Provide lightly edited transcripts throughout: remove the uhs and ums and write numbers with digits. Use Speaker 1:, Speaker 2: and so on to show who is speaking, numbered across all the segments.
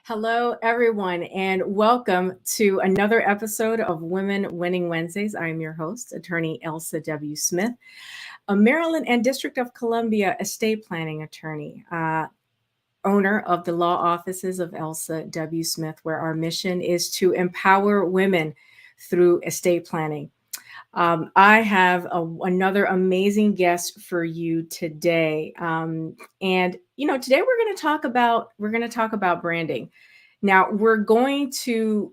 Speaker 1: Hello, everyone, and welcome to another episode of Women Winning Wednesdays. I am your host, attorney Elsa W. Smith, a Maryland and District of Columbia estate planning attorney, owner of the law offices of Elsa W. Smith, where our mission is to empower women through estate planning. I have another amazing guest for you today, and today we're going to talk about branding. Now we're going to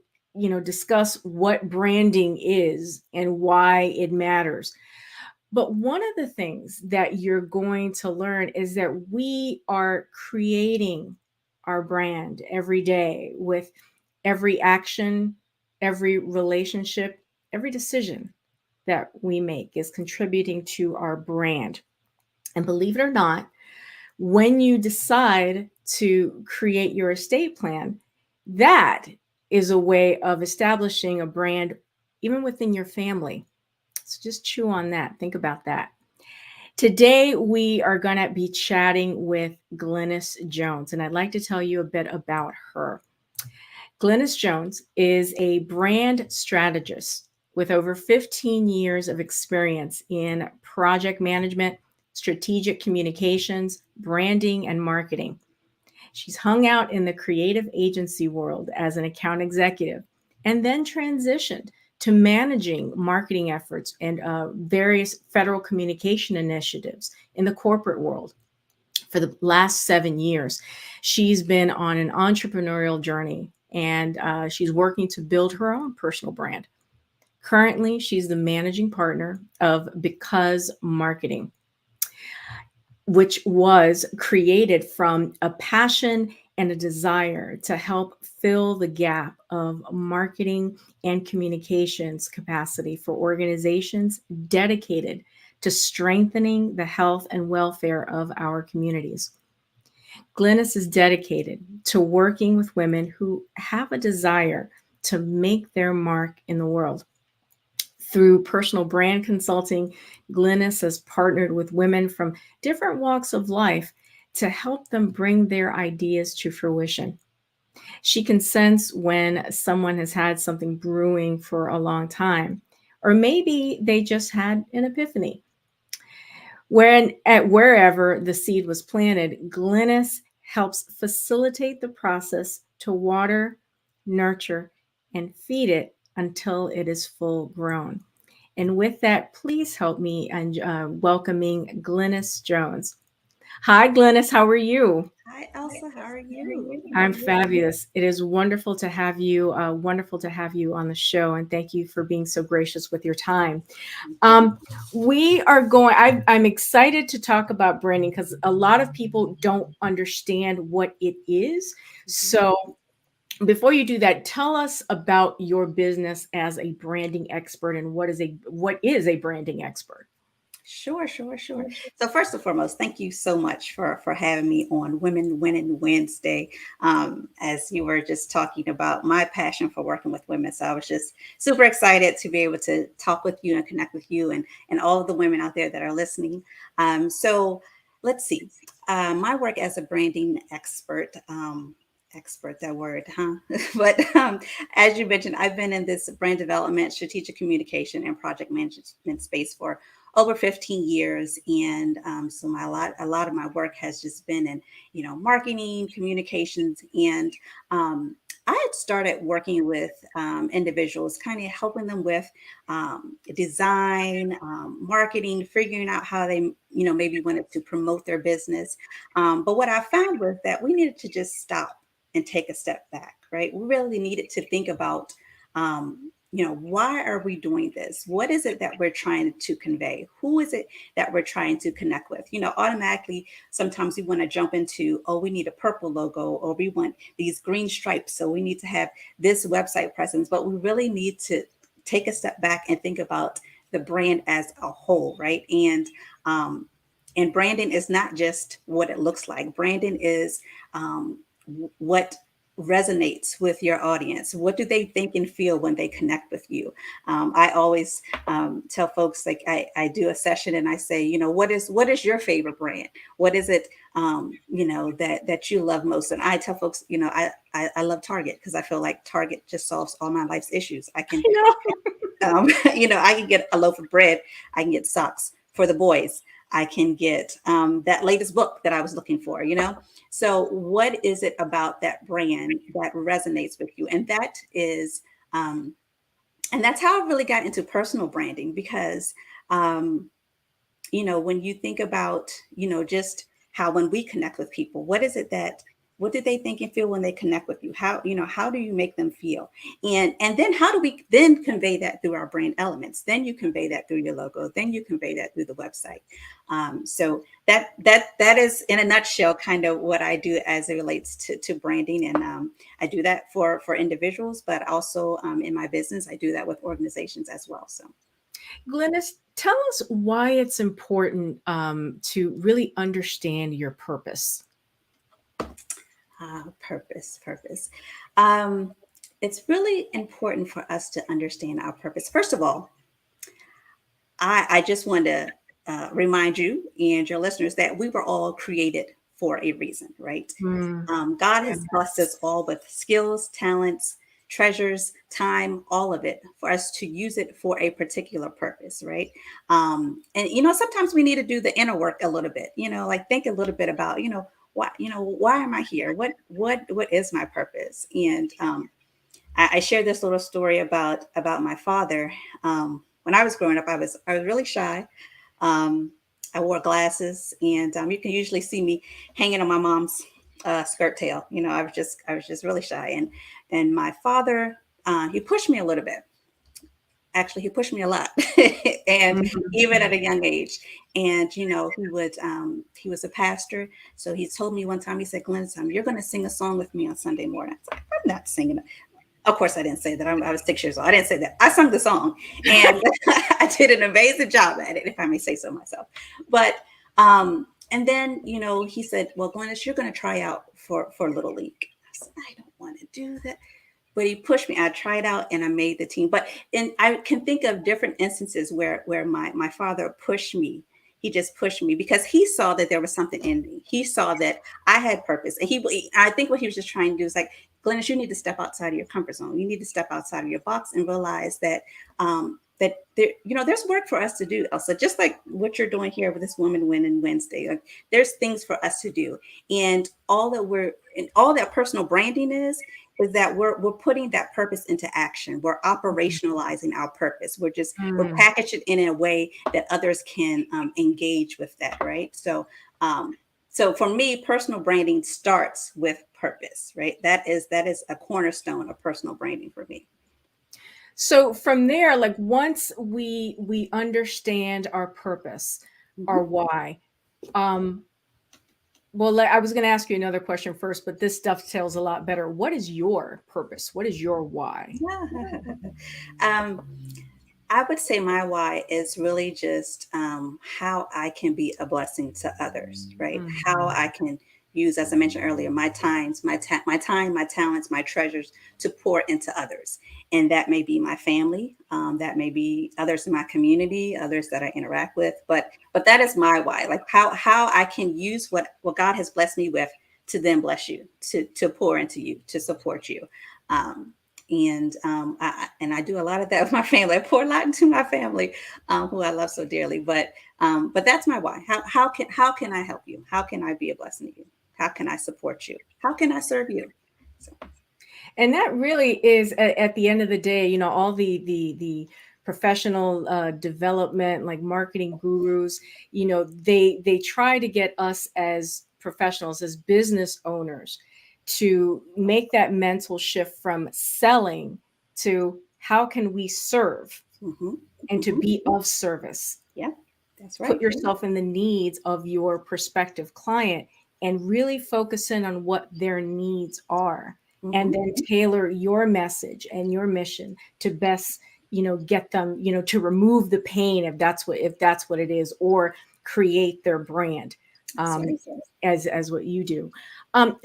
Speaker 1: discuss what branding is and why it matters. But one of the things that you're going to learn is that we are creating our brand every day with every action, every relationship, every decision that we make is contributing to our brand. And believe it or not, when you decide to create your estate plan, that is a way of establishing a brand even within your family. So just chew on that. Think about that. Today, we are going to be chatting with Glynis Jones, and I'd like to tell you a bit about her. Glynis Jones is a brand strategist with over 15 years of experience in project management, strategic communications, branding, and marketing. She's hung out in the creative agency world as an account executive and then transitioned to managing marketing efforts and various federal communication initiatives in the corporate world. For the last 7 years, she's been on an entrepreneurial journey and she's working to build her own personal brand. Currently, she's the managing partner of Because Marketing, which was created from a passion and a desire to help fill the gap of marketing and communications capacity for organizations dedicated to strengthening the health and welfare of our communities. Glynis is dedicated to working with women who have a desire to make their mark in the world. Through personal brand consulting, Glynis has partnered with women from different walks of life to help them bring their ideas to fruition. She can sense when someone has had something brewing for a long time, or maybe they just had an epiphany. Wherever the seed was planted, Glynis helps facilitate the process to water, nurture, and feed it until it is full grown. And with that, please help me in welcoming Glynis Jones. Hi, Glynis. How are you?
Speaker 2: Hi, Elsa. How are you?
Speaker 1: I'm fabulous. It is wonderful to have you. Wonderful to have you on the show, and thank you for being so gracious with your time. Um, we are going. I'm excited to talk about branding because a lot of people don't understand what it is. So before you do that, tell us about your business as a branding expert and what is a branding expert?
Speaker 2: Sure. So first and foremost, thank you so much for having me on Women Winning Wednesday. As you were just talking about my passion for working with women, so I was just super excited to be able to talk with you and connect with you and all of the women out there that are listening. So let's see. My work as a branding expert. Expert, that word, huh? But as you mentioned, I've been in this brand development, strategic communication, and project management space for over 15 years, and so a lot of my work has just been in marketing, communications, and I had started working with individuals, kind of helping them with design, marketing, figuring out how they maybe wanted to promote their business. But what I found was that we needed to just stop and take a step back, right? We really needed to think about, why are we doing this? What is it that we're trying to convey? Who is it that we're trying to connect with? Automatically, sometimes we want to jump into, oh, we need a purple logo, or we want these green stripes, so we need to have this website presence. But we really need to take a step back and think about the brand as a whole, right? And branding is not just what it looks like. Branding is what resonates with your audience? What do they think and feel when they connect with you? I always tell folks, like I do a session and I say, what is your favorite brand? What is it, that you love most? And I tell folks, I love Target because I feel like Target just solves all my life's issues. I can, I can get a loaf of bread. I can get socks for the boys. I can get that latest book that I was looking for, So what is it about that brand that resonates with you? And that is, and that's how I really got into personal branding because, when you think about, just how when we connect with people, what do they think and feel when they connect with you? How do you make them feel? And then how do we then convey that through our brand elements? Then you convey that through your logo. Then you convey that through the website. So that is in a nutshell kind of what I do as it relates to branding. And I do that for individuals, but also in my business, I do that with organizations as well. So.
Speaker 1: Glynis, tell us why it's important to really understand your purpose.
Speaker 2: Purpose. It's really important for us to understand our purpose. First of all, I just want to remind you and your listeners that we were all created for a reason, right? God has blessed us all with skills, talents, treasures, time, all of it for us to use it for a particular purpose, right? And sometimes we need to do the inner work a little bit, like think a little bit about, why am I here? What is my purpose? And I shared this little story about my father. When I was growing up, I was really shy. I wore glasses, and you can usually see me hanging on my mom's skirt tail. I was just really shy, and my father he pushed me a little bit. Actually, he pushed me a lot, and even at a young age. And he was a pastor, so he told me one time. He said, "Glynis, you're going to sing a song with me on Sunday morning." I was like, "I'm not singing it." Of course, I didn't say that. I was 6 years old. I didn't say that. I sung the song, and I did an amazing job at it, if I may say so myself. But and then he said, "Well, Glynis, you're going to try out for Little League." I said, "I don't want to do that." But he pushed me. I tried out and I made the team. And I can think of different instances where my father pushed me. He just pushed me because he saw that there was something in me. He saw that I had purpose. And I think what he was just trying to do is like, Glynis, you need to step outside of your comfort zone. You need to step outside of your box and realize that that there, there's work for us to do, Elsa, just like what you're doing here with this Women Winning Wednesday. Like, there's things for us to do. And all that personal branding is that we're putting that purpose into action. We're operationalizing our purpose. We're packaging it in a way that others can engage with that, right? So for me, personal branding starts with purpose, right? That is a cornerstone of personal branding for me.
Speaker 1: So from there, like once we understand our purpose, our why, well, I was going to ask you another question first, but this dovetails a lot better. What is your purpose? What is your why?
Speaker 2: I would say my why is really just how I can be a blessing to others, right? How I can use, as I mentioned earlier, my time, my talents, my treasures to pour into others. And that may be my family, that may be others in my community, others that I interact with. But that is my why, like how I can use what God has blessed me with to then bless you, to pour into you, to support you. And I do a lot of that with my family. I pour a lot into my family, who I love so dearly. But that's my why. How can I help you? How can I be a blessing to you? How can I support you? How can I serve you? So.
Speaker 1: And that really is at the end of the day, all the professional development, like marketing gurus, they try to get us as professionals, as business owners, to make that mental shift from selling to how can we serve and to be of service.
Speaker 2: Yeah, that's right.
Speaker 1: Put yourself in the needs of your prospective client and really focus in on what their needs are. And then tailor your message and your mission to best, get them, to remove the pain if that's what it is, or create their brand.
Speaker 2: That's right.
Speaker 1: as what you do.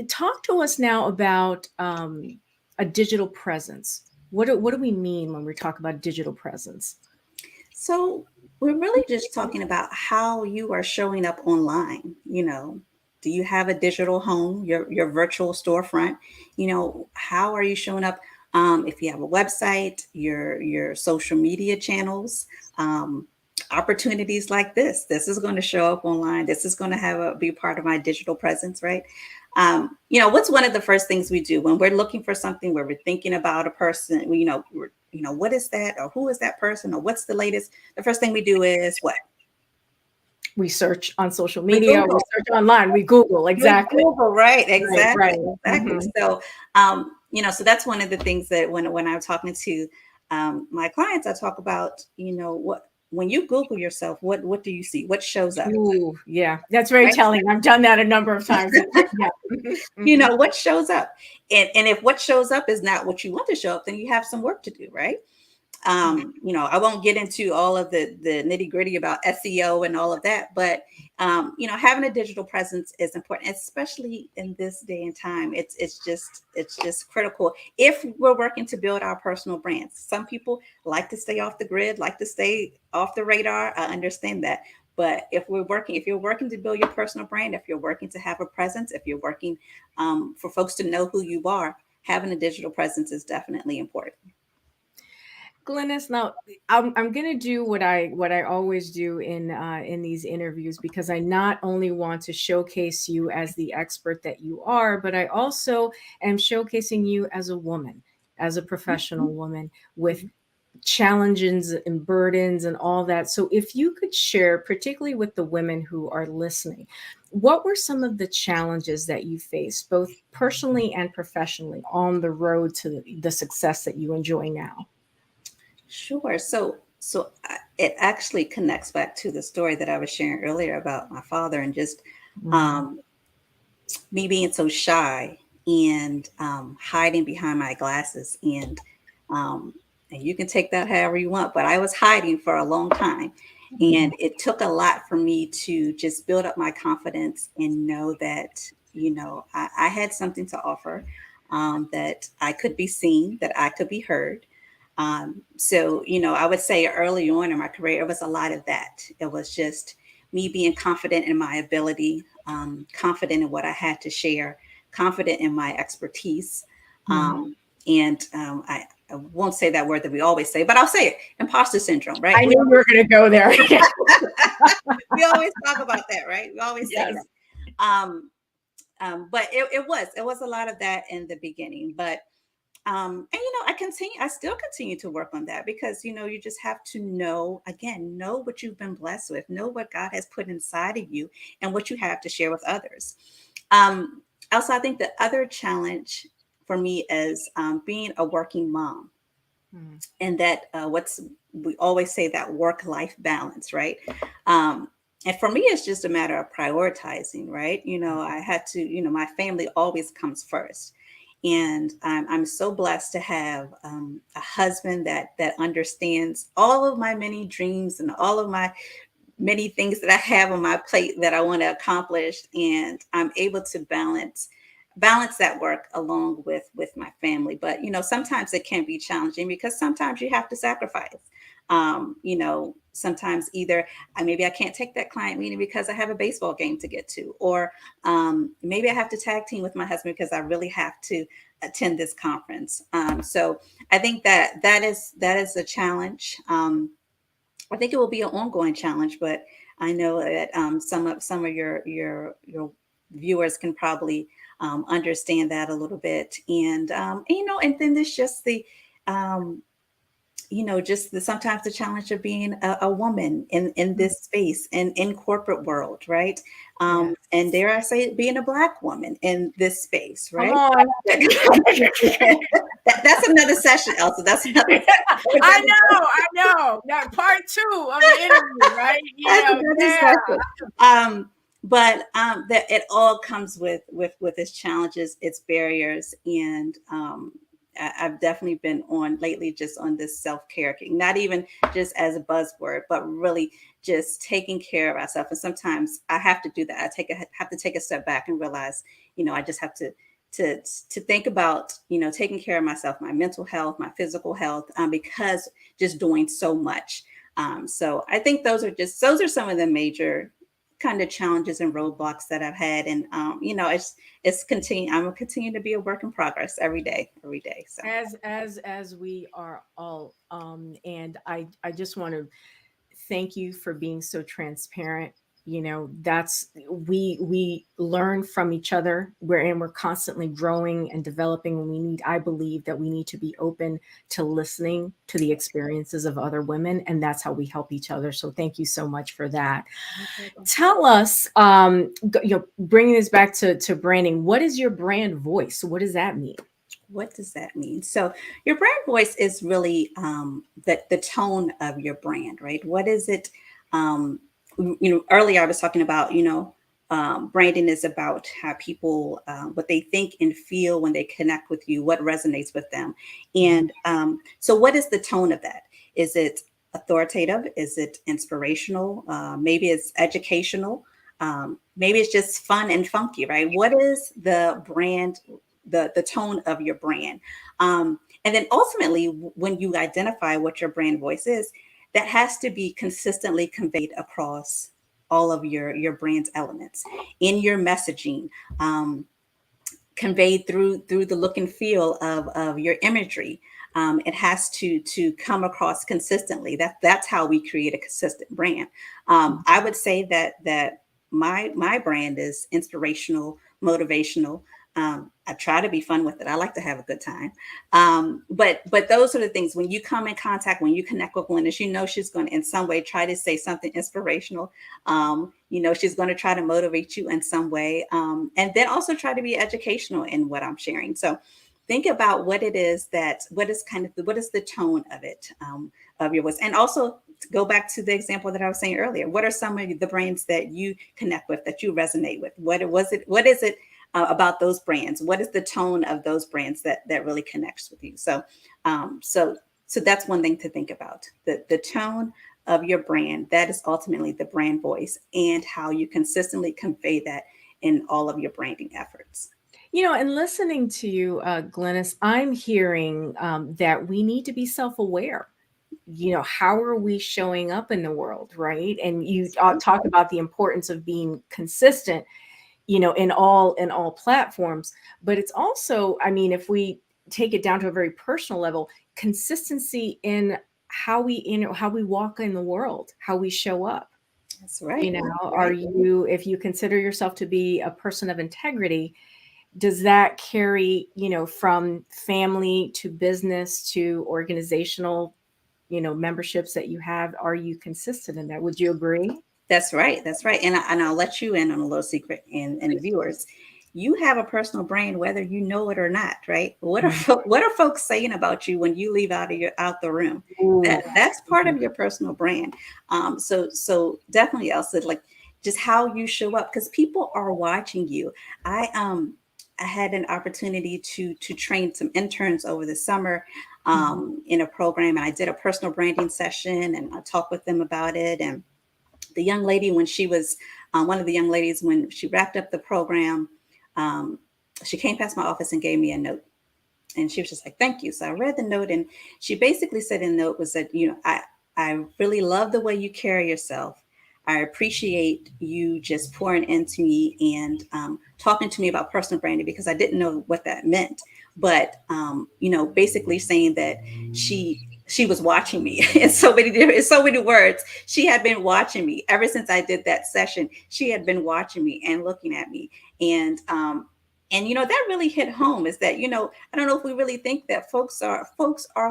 Speaker 1: Talk to us now about a digital presence. What do we mean when we talk about digital presence?
Speaker 2: So we're really just talking about how you are showing up online. Do you have a digital home, your virtual storefront? How are you showing up? If you have a website, your social media channels, um, opportunities like this is going to show up online. This is going to be part of my digital presence, right? What's one of the first things we do when we're looking for something, where we're thinking about a person? What is that, or who is that person, or what's the latest? The first thing we do is what?
Speaker 1: We search on social
Speaker 2: We
Speaker 1: media, we
Speaker 2: Google.
Speaker 1: search online, we Google, exactly.
Speaker 2: We Google, right?
Speaker 1: Right,
Speaker 2: Exactly,
Speaker 1: right.
Speaker 2: exactly.
Speaker 1: Mhm.
Speaker 2: So that's one of the things that when I'm talking to my clients, I talk about, what when you Google yourself, what do you see? What shows up,
Speaker 1: Ooh, yeah, that's very
Speaker 2: right?
Speaker 1: telling. I've done that a number of times. Yeah.
Speaker 2: What shows up, and if what shows up is not what you want to show up, then you have some work to do, right? I won't get into all of the nitty gritty about SEO and all of that, but having a digital presence is important, especially in this day and time. It's just critical if we're working to build our personal brands. Some people like to stay off the grid, like to stay off the radar. I understand that. But if you're working to build your personal brand, if you're working to have a presence, if you're working for folks to know who you are, having a digital presence is definitely important.
Speaker 1: Glynis, now I'm gonna do what I always do in these interviews, because I not only want to showcase you as the expert that you are, but I also am showcasing you as a woman, as a professional woman with challenges and burdens and all that. So if you could share, particularly with the women who are listening, what were some of the challenges that you faced, both personally and professionally, on the road to the success that you enjoy now?
Speaker 2: Sure. So it actually connects back to the story that I was sharing earlier about my father, and just
Speaker 1: Mm.
Speaker 2: um, me being so shy and hiding behind my glasses, um, and you can take that however you want, but I was hiding for a long time, and it took a lot for me to just build up my confidence and know that I had something to offer, that I could be seen, that I could be heard. So I would say early on in my career, it was a lot of that. It was just me being confident in my ability, confident in what I had to share, confident in my expertise.
Speaker 1: Mhm.
Speaker 2: I won't say that word that we always say, but I'll say it: imposter syndrome, right?
Speaker 1: I knew we were going to go there.
Speaker 2: We always talk about that, right? We always say
Speaker 1: Yes.
Speaker 2: that. But it was a lot of that in the beginning, but I still continue to work on that, because you just have to know what you've been blessed with, know what God has put inside of you, and what you have to share with others. um Also, I think the other challenge for me is being a working mom,
Speaker 1: Mhm.
Speaker 2: and that what's we always say, that work life balance, right? And for me, it's just a matter of prioritizing, right? I had to, my family always comes first. And I'm so blessed to have a husband that understands all of my many dreams and all of my many things that I have on my plate that I want to accomplish, and I'm able to balance that work along with my family. But sometimes it can be challenging, because sometimes you have to sacrifice. Sometimes either maybe I can't take that client meeting because I have a baseball game to get to, or maybe I have to tag team with my husband because I really have to attend this conference. So I think that is a challenge. I think it will be an ongoing challenge, but I know that some of your viewers can probably understand that a little bit, and then there's just um, just sometimes the challenge of being a woman in this space and in corporate world, right?
Speaker 1: Yeah.
Speaker 2: And dare I say it, being a Black woman in this space,
Speaker 1: Come
Speaker 2: right?
Speaker 1: on.
Speaker 2: That's another session, Elsa. That's another.
Speaker 1: I know. That part two of the interview, right?
Speaker 2: That's
Speaker 1: Yeah,
Speaker 2: another
Speaker 1: yeah.
Speaker 2: session. But that it all comes with its challenges, its barriers, and I've definitely been on lately, just on this self-care, not even just as a buzzword, but really just taking care of ourselves. And sometimes I have to do that. Have to take a step back and realize, I just have to think about, taking care of myself, my mental health, my physical health, because just doing so much. So I think those are some of the major kind of challenges and roadblocks that I've had. And I'm continue to be a work in progress every day. So
Speaker 1: As we are all, and I just want to thank you for being so transparent. That's we learn from each other. We're constantly growing and developing, and I believe that we need to be open to listening to the experiences of other women, and that's how we help each other. So thank you so much for that. Tell us, bringing this back to branding, what is your brand voice? What does that mean?
Speaker 2: what does that mean? So your brand voice is really the tone of your brand, right? What is it? Earlier I was talking about, branding is about how people, what they think and feel when they connect with you, what resonates with them. And so what is the tone of that? Is it authoritative? Is it inspirational? Maybe it's educational. Maybe it's just fun and funky, right? What is the brand, the tone of your brand? And then ultimately, when you identify what your brand voice is, that has to be consistently conveyed across all of your brand's elements in your messaging, conveyed through the look and feel of your imagery. It has to come across consistently. That's how we create a consistent brand. I would say that my brand is inspirational, motivational. I try to be fun with it. I like to have a good time. But those are the things, when you come in contact, when you connect with Glynis, she's going to in some way try to say something inspirational. She's going to try to motivate you in some way. And then also try to be educational in what I'm sharing. So think about what it is what is the tone of it, of your voice. And also go back to the example that I was saying earlier. What are some of the brands that you connect with, that you resonate with? What is it about those brands? What is the tone of those brands that really connects with you? So that's one thing to think about. The tone of your brand, that is ultimately the brand voice, and how you consistently convey that in all of your branding efforts.
Speaker 1: And listening to you, Glynis, I'm hearing that we need to be self-aware. How are we showing up in the world, right? And you talk about the importance of being consistent, in all platforms. But it's also, I mean, if we take it down to a very personal level, consistency in how we walk in the world, how we show up.
Speaker 2: That's right.
Speaker 1: Are you, if you consider yourself to be a person of integrity, does that carry, from family to business to organizational, memberships that you have? Are you consistent in that? Would you agree?
Speaker 2: That's right. That's right. And I'll let you in on a little secret, and the viewers. You have a personal brand, whether you know it or not, right? What are what are folks saying about you when you leave out the room?
Speaker 1: Ooh.
Speaker 2: That's part of your personal brand. So definitely, Elsa, like just how you show up, because people are watching you. I had an opportunity to train some interns over the summer in a program, and I did a personal branding session, and I talked with them about it. And the young lady, when she was one of the young ladies, when she wrapped up the program, she came past my office and gave me a note, and she was just like, "Thank you." So I read the note, and she basically said in the note was that, I really love the way you carry yourself. I appreciate you just pouring into me and talking to me about personal branding, because I didn't know what that meant. But basically saying that she was watching me in so many words. She had been watching me ever since I did that session. She had been watching me and looking at me. And that really hit home, is that, I don't know if we really think that folks are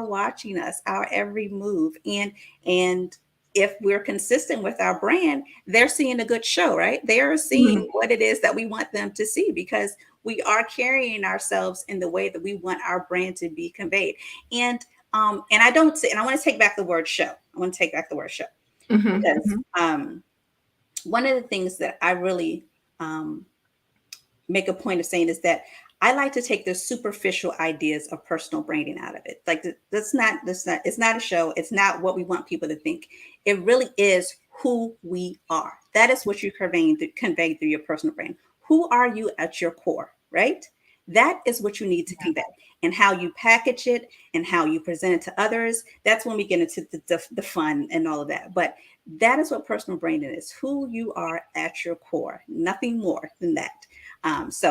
Speaker 2: watching us, our every move. And if we're consistent with our brand, they're seeing a good show, right? They are seeing what it is that we want them to see, because we are carrying ourselves in the way that we want our brand to be conveyed. And I don't say, and I want to take back the word show. I want to take back the word show, because one of the things that I really make a point of saying is that I like to take the superficial ideas of personal branding out of it. Like it's not a show. It's not what we want people to think. It really is who we are. That is what you're conveying through your personal brand. Who are you at your core, right? That is what you need to convey, and how you package it and how you present it to others. That's when we get into the fun and all of that. But that is what personal branding is, who you are at your core, nothing more than that. That's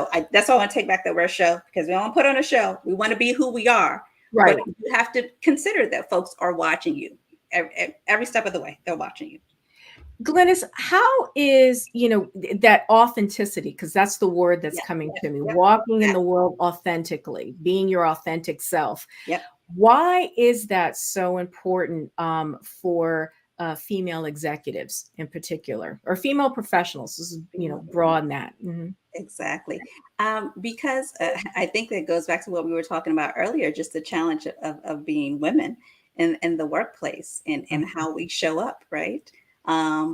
Speaker 2: why I want to take back that word show, because we don't put on a show. We want to be who we are.
Speaker 1: Right.
Speaker 2: But you have to consider that folks are watching you every step of the way. They're watching you.
Speaker 1: Glynis, how is, that authenticity, because that's the word that's coming to me, walking in the world authentically, being your authentic self.
Speaker 2: Yep.
Speaker 1: Why is that so important for female executives in particular, or female professionals? This is, broaden that. Mm-hmm.
Speaker 2: Exactly. Because I think that goes back to what we were talking about earlier, just the challenge of being women in the workplace, and how we show up, right?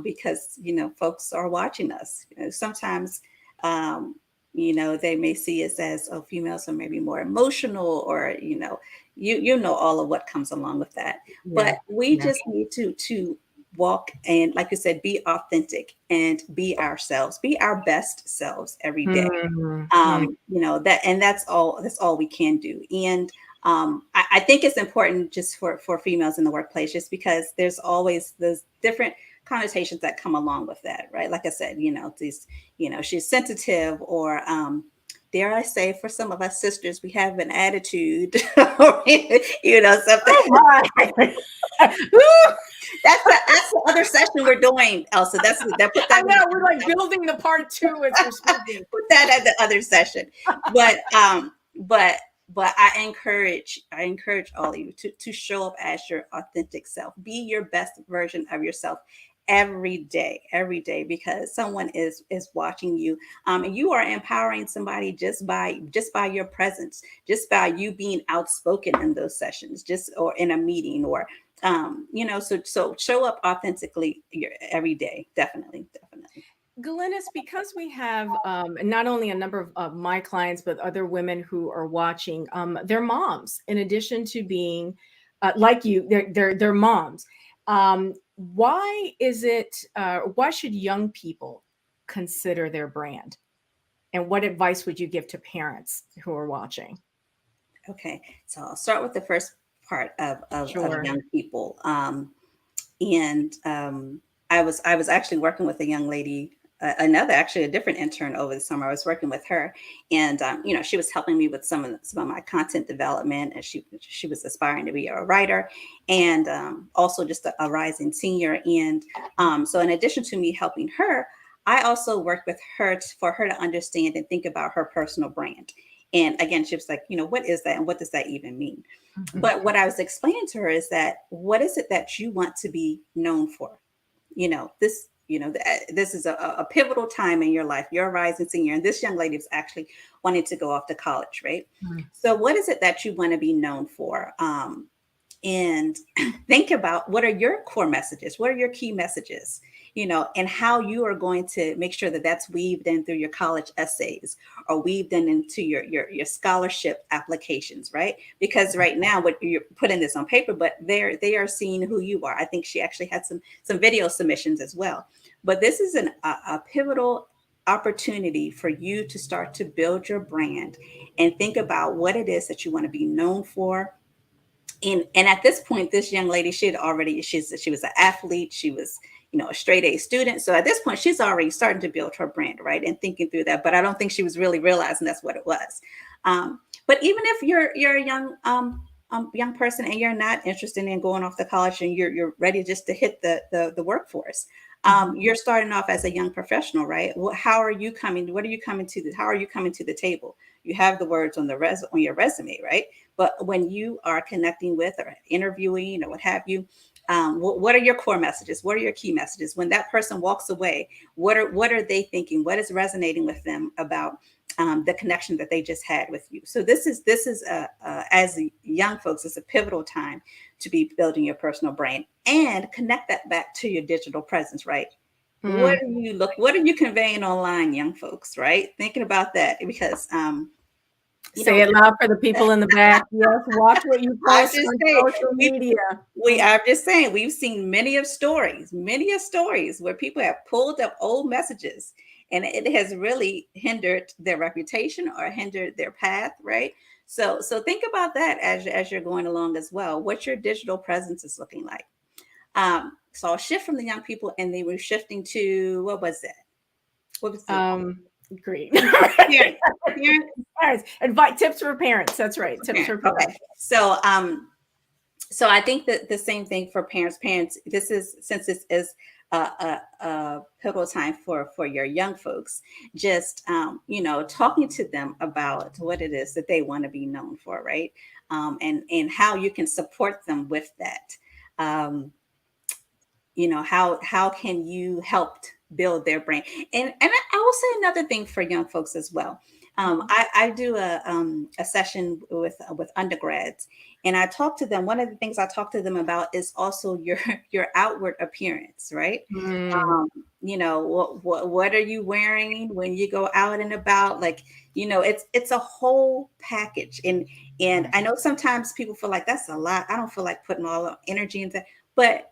Speaker 2: Because, folks are watching us. Sometimes, they may see us as, oh, females are maybe more emotional, or, you know all of what comes along with that. Yeah. But we just need to walk and, like you said, be authentic and be ourselves, be our best selves every day. That's all we can do. And I think it's important just for females in the workplace, just because there's always those different connotations that come along with that, right? Like I said, she's sensitive, or dare I say, for some of us sisters, we have an attitude, something. Oh my. That's the other session we're doing, Elsa.
Speaker 1: I know, we're like building the part 2 as we're speaking.
Speaker 2: Put that at the other session. But I encourage all of you to show up as your authentic self. Be your best version of yourself every day, because someone is watching you, and you are empowering somebody just by your presence, just by you being outspoken in those sessions, or in a meeting, or so show up authentically every day. Definitely.
Speaker 1: Glynis, because we have not only a number of my clients, but other women who are watching, they're moms, in addition to being like you, they're moms. Why should young people consider their brand? And what advice would you give to parents who are watching?
Speaker 2: Okay, so I'll start with the first part of young people. I was actually working with a young lady, a different intern over the summer. I was working with her, and she was helping me with some of my content development, and she was aspiring to be a writer, and also just a rising senior. And so in addition to me helping her, I also worked with her for her to understand and think about her personal brand. And again, she was like, what is that? And what does that even mean? Mm-hmm. But what I was explaining to her is that, what is it that you want to be known for? This is a pivotal time in your life. You're a rising senior, and this young lady is actually wanting to go off to college, right? Mm-hmm. So what is it that you want to be known for? And think about, what are your core messages? What are your key messages? And how you are going to make sure that that's weaved in through your college essays, or weaved in into your scholarship applications, right? Because right now, what you're putting this on paper, but they are seeing who you are. I think she actually had some video submissions as well. But this is a pivotal opportunity for you to start to build your brand and think about what it is that you want to be known for. And at this point, this young lady, she was an athlete. She was, a straight A student. So at this point, she's already starting to build her brand, right? And thinking through that. But I don't think she was really realizing that's what it was. But even if you're a young person, and you're not interested in going off to college, and you're ready just to hit the workforce, you're starting off as a young professional, right? Well, how are you coming? What are you coming to? How are you coming to the table? You have the words on your resume, right? But when you are connecting with, or interviewing, or what have you, what are your core messages? What are your key messages? When that person walks away, what are they thinking? What is resonating with them about the connection that they just had with you? So this is as young folks, it's a pivotal time to be building your personal brand, and connect that back to your digital presence, right? Mm-hmm. What are you conveying online, young folks, right? Thinking about that, because You know,
Speaker 1: Say it loud for the people in the back. Yes, watch what you
Speaker 2: I'm
Speaker 1: post
Speaker 2: just
Speaker 1: on
Speaker 2: saying,
Speaker 1: social media.
Speaker 2: I'm just saying, we've seen many of stories where people have pulled up old messages and it has really hindered their reputation or hindered their path, right? So think about that as you're going along as well. What your digital presence is looking like. So I'll shift from the young people, and they were shifting to, what was that? What was the
Speaker 1: Great.
Speaker 2: parents? Parents.
Speaker 1: Parents. Invite tips for parents. That's right. Tips for
Speaker 2: Okay.
Speaker 1: parents.
Speaker 2: So I think that the same thing for parents. Parents, since this is a pivotal time for your young folks, just talking to them about what it is that they want to be known for, right? And how you can support them with that. How can you help build their brain? And I will say another thing for young folks as well. I do a session with undergrads, and I talk to them. One of the things I talk to them about is also your outward appearance, right?
Speaker 1: Mm.
Speaker 2: What are you wearing when you go out and about? Like, it's a whole package. And I know sometimes people feel like that's a lot. I don't feel like putting all the energy into that, but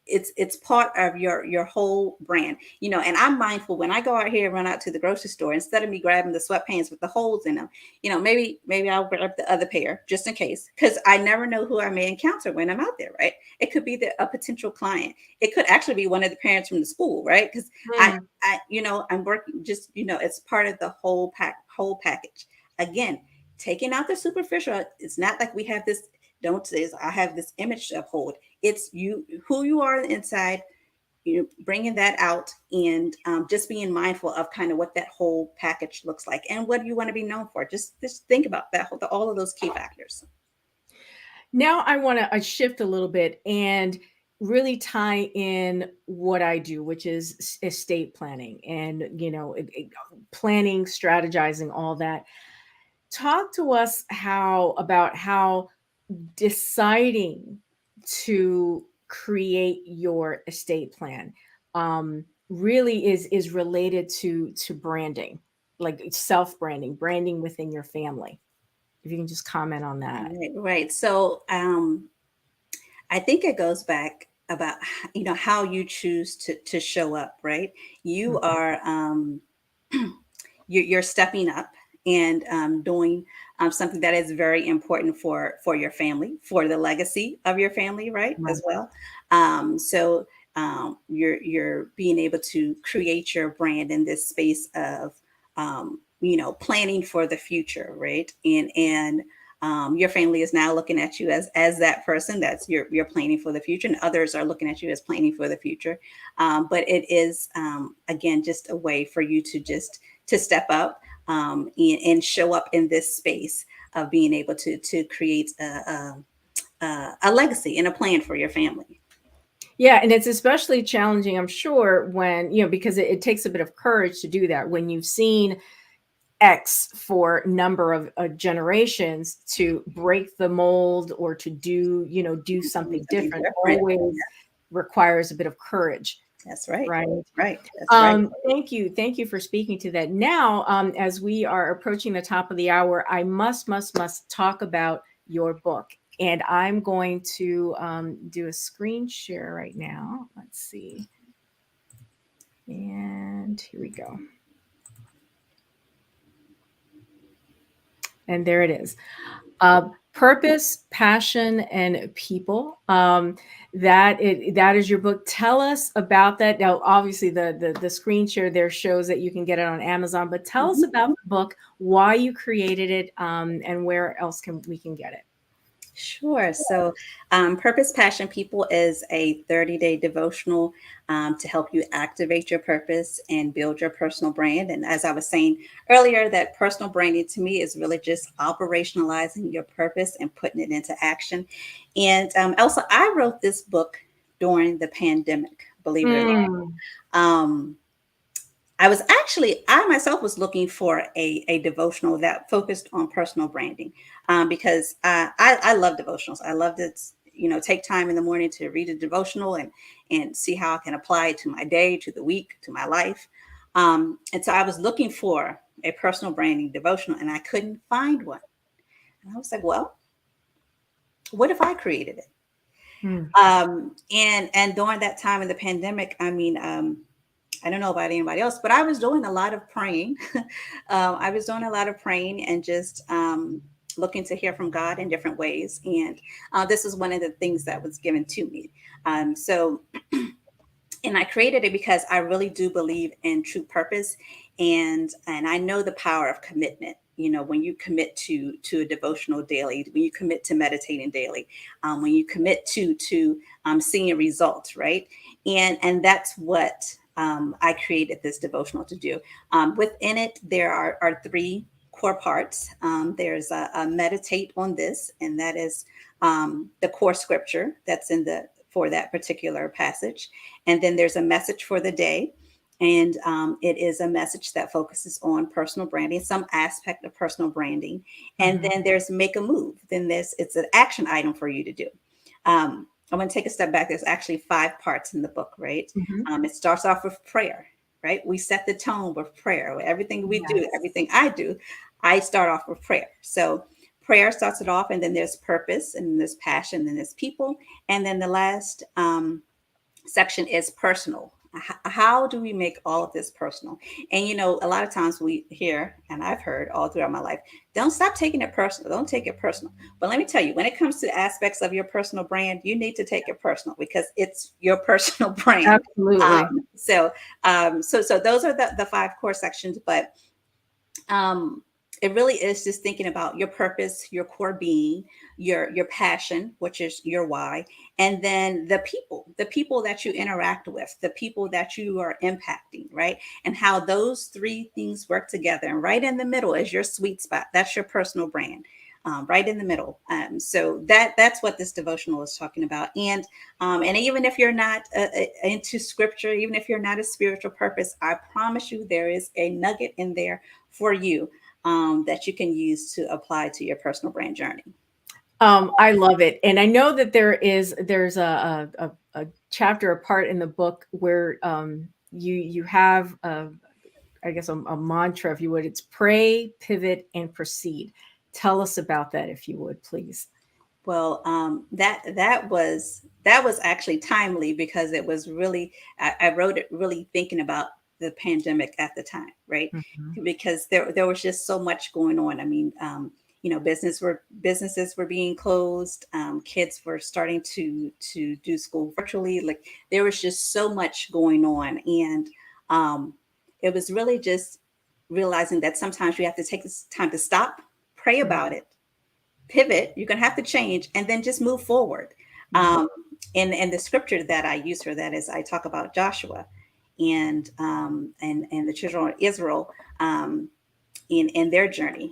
Speaker 2: it's part of your whole brand, and I'm mindful when I go out here and run out to the grocery store, instead of me grabbing the sweatpants with the holes in them, maybe I'll grab the other pair just in case, because I never know who I may encounter when I'm out there, right? It could be a potential client. It could actually be one of the parents from the school, right? Because I'm working, just it's part of the whole package. Again, taking out the superficial. It's not like we have this, don't say I have this image to uphold. It's who you are inside, bringing that out, and just being mindful of kind of what that whole package looks like and what you want to be known for. Just think about that, all of those key factors.
Speaker 1: Now I want to shift a little bit and really tie in what I do, which is estate planning and, planning, strategizing, all that. Talk to us about how deciding to create your estate plan really is related to branding, like branding within your family. If you can just comment on that.
Speaker 2: Right. So I think it goes back about how you choose to show up, right? You are you're stepping up and doing something that is very important for your family, for the legacy of your family, right?
Speaker 1: Right.
Speaker 2: As well. You're being able to create your brand in this space of planning for the future, right? And your family is now looking at you as that person that's you're planning for the future, and others are looking at you as planning for the future. But it is again just a way for you to step up and show up in this space of being able to create a legacy and a plan for your family.
Speaker 1: Yeah, and it's especially challenging, I'm sure, when, because it takes a bit of courage to do that. When you've seen X for number of generations, to break the mold or to do something different always requires a bit of courage.
Speaker 2: That's right.
Speaker 1: Right.
Speaker 2: Right. That's right.
Speaker 1: Thank you for speaking to that. Now, as we are approaching the top of the hour, I must talk about your book. And I'm going to do a screen share right now. Let's see. And here we go. And there it is. Purpose, Passion, and People. That is your book. Tell us about that. Now, obviously, the screen share there shows that you can get it on Amazon. But tell us about the book, why you created it, and where else we can get it.
Speaker 2: Sure. So, Purpose, Passion, People is a 30-day devotional to help you activate your purpose and build your personal brand. And as I was saying earlier, that personal branding to me is really just operationalizing your purpose and putting it into action. And Elsa, I wrote this book during the pandemic, believe it or not. I myself was looking for a devotional that focused on personal branding because I love devotionals. I love to, take time in the morning to read a devotional and see how I can apply it to my day, to the week, to my life. And so I was looking for a personal branding devotional, and I couldn't find one. And I was like, well, what if I created it?
Speaker 1: Hmm.
Speaker 2: And during that time in the pandemic, I mean, I don't know about anybody else, but I was doing a lot of praying. I was doing a lot of praying and just looking to hear from God in different ways. And this is one of the things that was given to me. So, and I created it because I really do believe in true purpose, and I know the power of commitment. You know, when you commit to a devotional daily, when you commit to meditating daily, when you commit to seeing results, right? And that's what I created this devotional to do. Within it, there are three core parts. There's a meditate on this, and that is the core scripture that's in the for that particular passage. And then there's a message for the day. And it is a message that focuses on personal branding, some aspect of personal branding. And
Speaker 1: Mhm.
Speaker 2: then there's make a move. Then it's an action item for you to do. I'm going to take a step back. There's actually 5 parts in the book, right?
Speaker 1: Mhm.
Speaker 2: It starts off with prayer, right? We set the tone with prayer. Everything we do,
Speaker 1: Yes.
Speaker 2: everything I do, I start off with prayer. So prayer starts it off, and then there's purpose, and there's passion, and there's people. And then the last section is personal. How do we make all of this personal? And you know, a lot of times we hear, and I've heard all throughout my life, don't stop taking it personal. Don't take it personal. But let me tell you, when it comes to aspects of your personal brand, you need to take it personal because it's your personal brand.
Speaker 1: Absolutely.
Speaker 2: So those are the 5 core sections. But um, it really is just thinking about your purpose, your core being, your passion, which is your why, and then the people that you interact with, the people that you are impacting, right? And how those 3 things work together. And right in the middle is your sweet spot. That's your personal brand. Right in the middle. So that's what this devotional is talking about. And even if you're not into scripture, even if you're not a spiritual purpose, I promise you there is a nugget in there for you that you can use to apply to your personal brand journey.
Speaker 1: I love it, and I know that there's a chapter, a part in the book where you have I guess a mantra, if you would. It's pray, pivot, and proceed. Tell us about that, if you would, please.
Speaker 2: Well, that was actually timely because it was really I wrote it really thinking about the pandemic at the time, right?
Speaker 1: Mhm.
Speaker 2: Because there was just so much going on. I mean, you know, businesses were being closed, kids were starting to do school virtually. Like there was just so much going on, and um, it was really just realizing that sometimes we have to take this time to stop, pray
Speaker 1: Mm.
Speaker 2: about it, pivot. You're going to have to change and then just move forward.
Speaker 1: Mm.
Speaker 2: And the scripture that I use for that is I talk about Joshua and the children of Israel in their journey.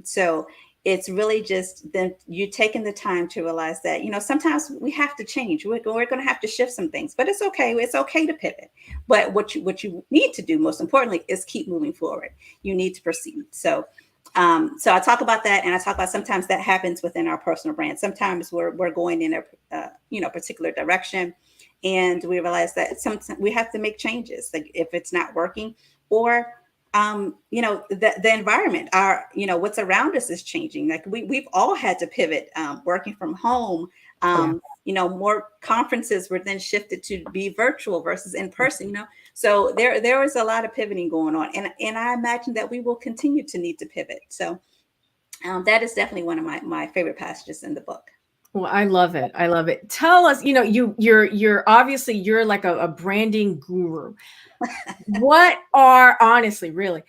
Speaker 2: So it's really just then you taking the time to realize that, you know, sometimes we have to change. We're going to have to shift some things, but it's okay. It's okay to pivot. But what you need to do most importantly is keep moving forward. You need to proceed. So I talk about that, and I talk about sometimes that happens within our personal brand. Sometimes we're going in a particular direction, and we realize that sometimes we have to make changes. Like if it's not working, or the environment, what's around us is changing. Like we've all had to pivot, working from home.
Speaker 1: Yeah.
Speaker 2: More conferences were then shifted to be virtual versus in person. So there was a lot of pivoting going on, and I imagine that we will continue to need to pivot. So that is definitely one of my favorite passages in the book.
Speaker 1: Well, I love it. I love it. Tell us, you're obviously you're like a branding guru. What are honestly, really,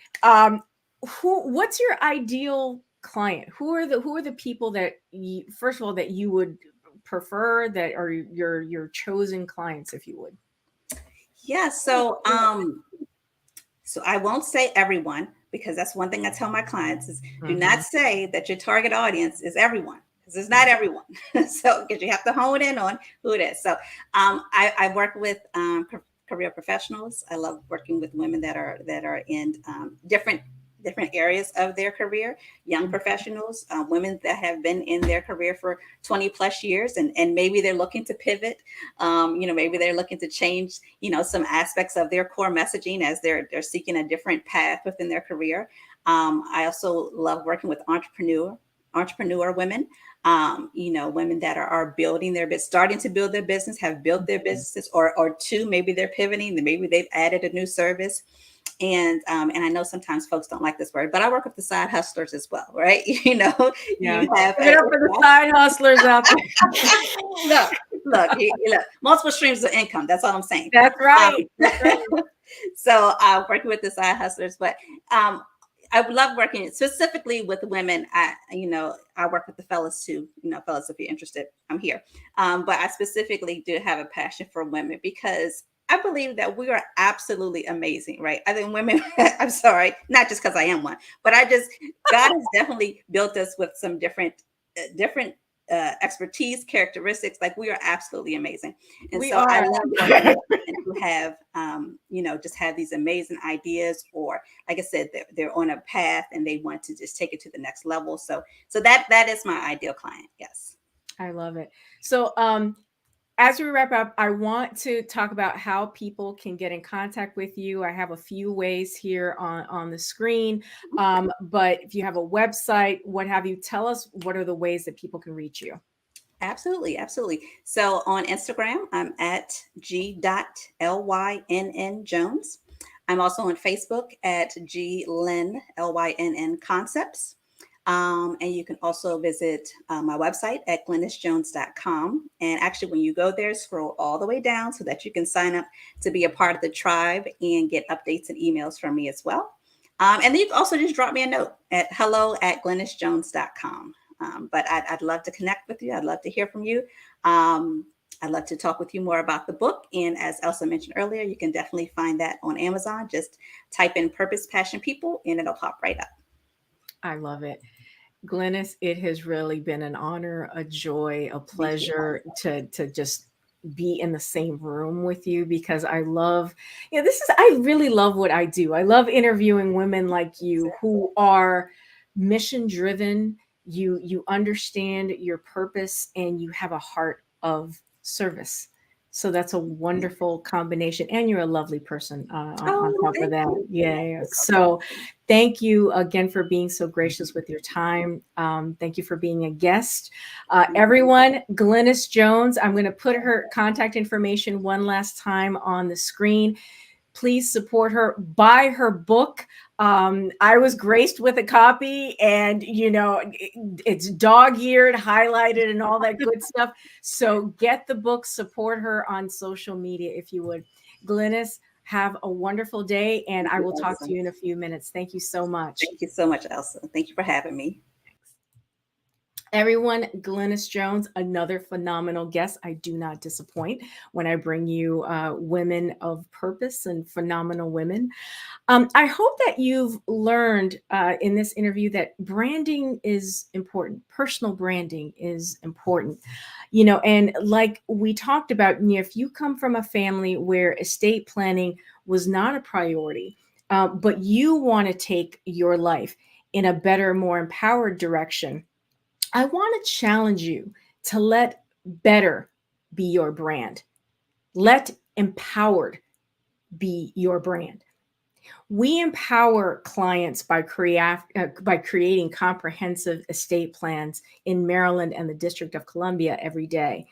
Speaker 1: what's your ideal client? Who are the people that first of all, that you would prefer, that are your chosen clients, if you would?
Speaker 2: Yeah. So I won't say everyone, because that's one thing I tell my clients is do not
Speaker 1: Mhm.
Speaker 2: say that your target audience is everyone, because it's not everyone. So because you have to hone in on who it is. So I work with career professionals. I love working with women that are in different areas of their career, young professionals, women that have been in their career for 20 plus years, and maybe they're looking to pivot. Maybe they're looking to change, some aspects of their core messaging as they're seeking a different path within their career. I also love working with entrepreneur women, women that are building their business, starting to build their business, have built their businesses, or two, maybe they're pivoting, maybe they've added a new service. And I know sometimes folks don't like this word, but I work with the side hustlers as well, right? You
Speaker 1: Yeah.
Speaker 2: have
Speaker 1: Give it up for the side hustlers out there.
Speaker 2: look, multiple streams of income. That's all I'm saying.
Speaker 1: That's right. That's right.
Speaker 2: So working with the side hustlers, but I love working specifically with women. I work with the fellas too. Fellas, if you're interested, I'm here. But I specifically do have a passion for women because I believe that we are absolutely amazing, right? I think women, I'm sorry, not just because I am one, but God has definitely built us with some different expertise, characteristics. Like, we are absolutely amazing. And
Speaker 1: We
Speaker 2: so
Speaker 1: are.
Speaker 2: I love working with women who have, just have these amazing ideas, or like I said, they're on a path and they want to just take it to the next level. So that is my ideal client. Yes.
Speaker 1: I love it. So, as we wrap up, I want to talk about how people can get in contact with you. I have a few ways here on the screen, but if you have a website, what have you, tell us what are the ways that people can reach you.
Speaker 2: Absolutely. So on Instagram, I'm at g.lynn Jones. I'm also on Facebook at glynn LYNN Concepts. And you can also visit my website at glynisjones.com. And actually, when you go there, scroll all the way down so that you can sign up to be a part of the tribe and get updates and emails from me as well. And then you can also just drop me a note at hello@glynisjones.com. But I'd love to connect with you. I'd love to hear from you. I'd love to talk with you more about the book. And as Elsa mentioned earlier, you can definitely find that on Amazon. Just type in Purpose, Passion, People, and it'll pop right up.
Speaker 1: I love it. Glynis, it has really been an honor, a joy, a pleasure to just be in the same room with you, because I love, I really love what I do. I love interviewing women like you who are mission driven. You understand your purpose and you have a heart of service. So that's a wonderful combination. And you're a lovely person on top of that. Yeah. So thank you again for being so gracious with your time. Thank you for being a guest. Everyone, Glynis Jones, I'm going to put her contact information one last time on the screen. Please support her, buy her book. I was graced with a copy, and it's dog-eared, highlighted, and all that good stuff. So get the book, support her on social media if you would. Glynis, have a wonderful day, and I will talk to you in a few minutes. Thank you so much.
Speaker 2: Thank you so much, Elsa. Thank you for having me.
Speaker 1: Everyone, Glynis Jones, another phenomenal guest. I do not disappoint when I bring you women of purpose and phenomenal women. I hope that you've learned in this interview that branding is important. Personal branding is important. And like we talked about, if you come from a family where estate planning was not a priority, but you want to take your life in a better, more empowered direction, I want to challenge you to let better be your brand. Let empowered be your brand. We empower clients by creating comprehensive estate plans in Maryland and the District of Columbia every day.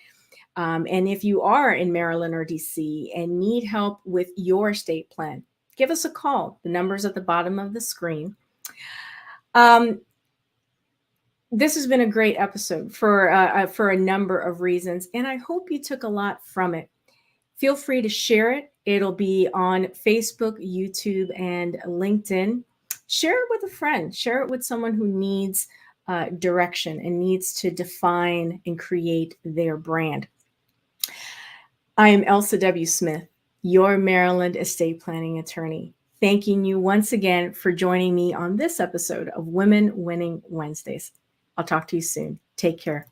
Speaker 1: And if you are in Maryland or DC and need help with your estate plan, give us a call. The number's at the bottom of the screen. This has been a great episode for a number of reasons, and I hope you took a lot from it. Feel free to share it. It'll be on Facebook, YouTube, and LinkedIn. Share it with a friend. Share it with someone who needs direction and needs to define and create their brand. I am Elsa W. Smith, your Maryland estate planning attorney, thanking you once again for joining me on this episode of Women Winning Wednesdays. I'll talk to you soon. Take care.